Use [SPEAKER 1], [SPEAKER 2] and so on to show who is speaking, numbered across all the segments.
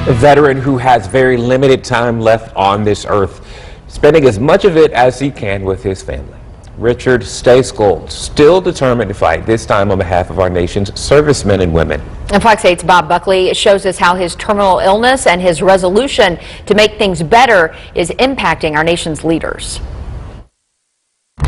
[SPEAKER 1] A veteran who has very limited time left on this earth, spending as much of it as he can with his family. Richard Stacegold, still determined to fight, this time on behalf of our nation's servicemen and women.
[SPEAKER 2] And Fox 8's Bob Buckley shows us how his terminal illness and his resolution to make things better is impacting our nation's leaders.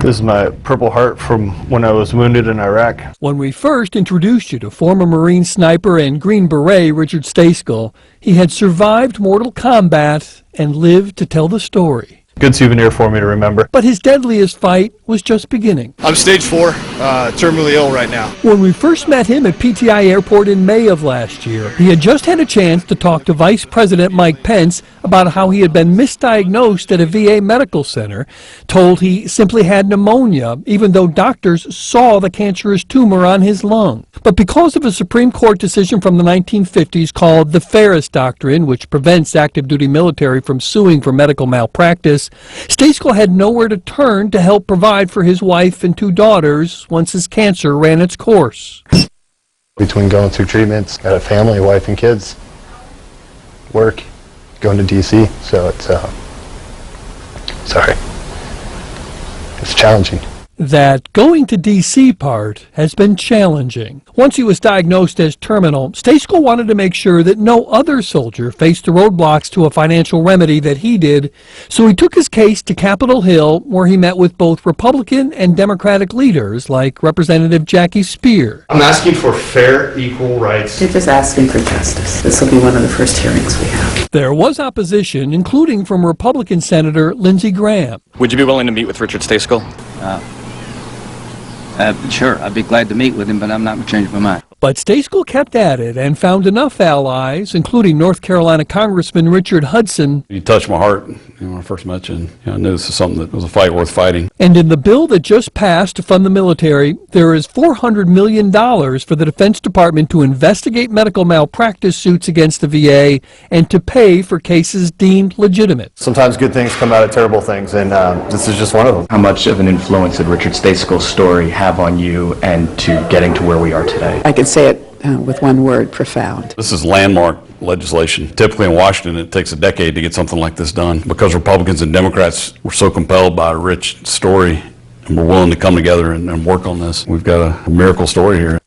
[SPEAKER 3] This is my Purple Heart from when I was wounded in Iraq.
[SPEAKER 4] When we first introduced you to former Marine sniper and Green Beret Richard Stacegold, he had survived mortal combat and lived to tell the story.
[SPEAKER 3] Good souvenir for me to remember.
[SPEAKER 4] But his deadliest fight was just beginning.
[SPEAKER 5] I'm stage 4, terminally ill right now.
[SPEAKER 4] When we first met him at PTI Airport in May of last year, he had just had a chance to talk to Vice President Mike Pence about how he had been misdiagnosed at a VA medical center, told he simply had pneumonia, even though doctors saw the cancerous tumor on his lung. But because of a Supreme Court decision from the 1950s called the Ferris Doctrine, which prevents active duty military from suing for medical malpractice, Stacegold had nowhere to turn to help provide for his wife and 2 daughters once his cancer ran its course.
[SPEAKER 6] Between going through treatments, got a family, wife and kids, work, going to DC, so it's, it's challenging.
[SPEAKER 4] That going to D.C. part has been challenging. Once he was diagnosed as terminal, Stacegold wanted to make sure that no other soldier faced the roadblocks to a financial remedy that he did, so he took his case to Capitol Hill, where he met with both Republican and Democratic leaders like Representative Jackie Speer.
[SPEAKER 7] I'm asking for fair, equal rights.
[SPEAKER 8] You're just asking for justice. This will be one of the first hearings we have.
[SPEAKER 4] There was opposition, including from Republican Senator Lindsey Graham.
[SPEAKER 9] Would you be willing to meet with Richard Stacegold?
[SPEAKER 10] Sure, I'd be glad to meet with him, but I'm not going to change my mind.
[SPEAKER 4] But Stacegold kept at it and found enough allies, including North Carolina Congressman Richard Hudson.
[SPEAKER 11] You touched my heart when I first met you, and I knew this is something that was a fight worth fighting.
[SPEAKER 4] And in the bill that just passed to fund the military, there is $400 million for the Defense Department to investigate medical malpractice suits against the VA and to pay for cases deemed legitimate.
[SPEAKER 6] Sometimes good things come out of terrible things, and this is just one of them.
[SPEAKER 12] How much of an influence did Richard Stacegold's story have on you and to getting to where we are today?
[SPEAKER 8] I could say it with one word: profound.
[SPEAKER 11] This is landmark legislation. Typically in Washington, it takes a decade to get something like this done. Because Republicans and Democrats were so compelled by a rich story and we're willing to come together and work on this, we've got a miracle story here.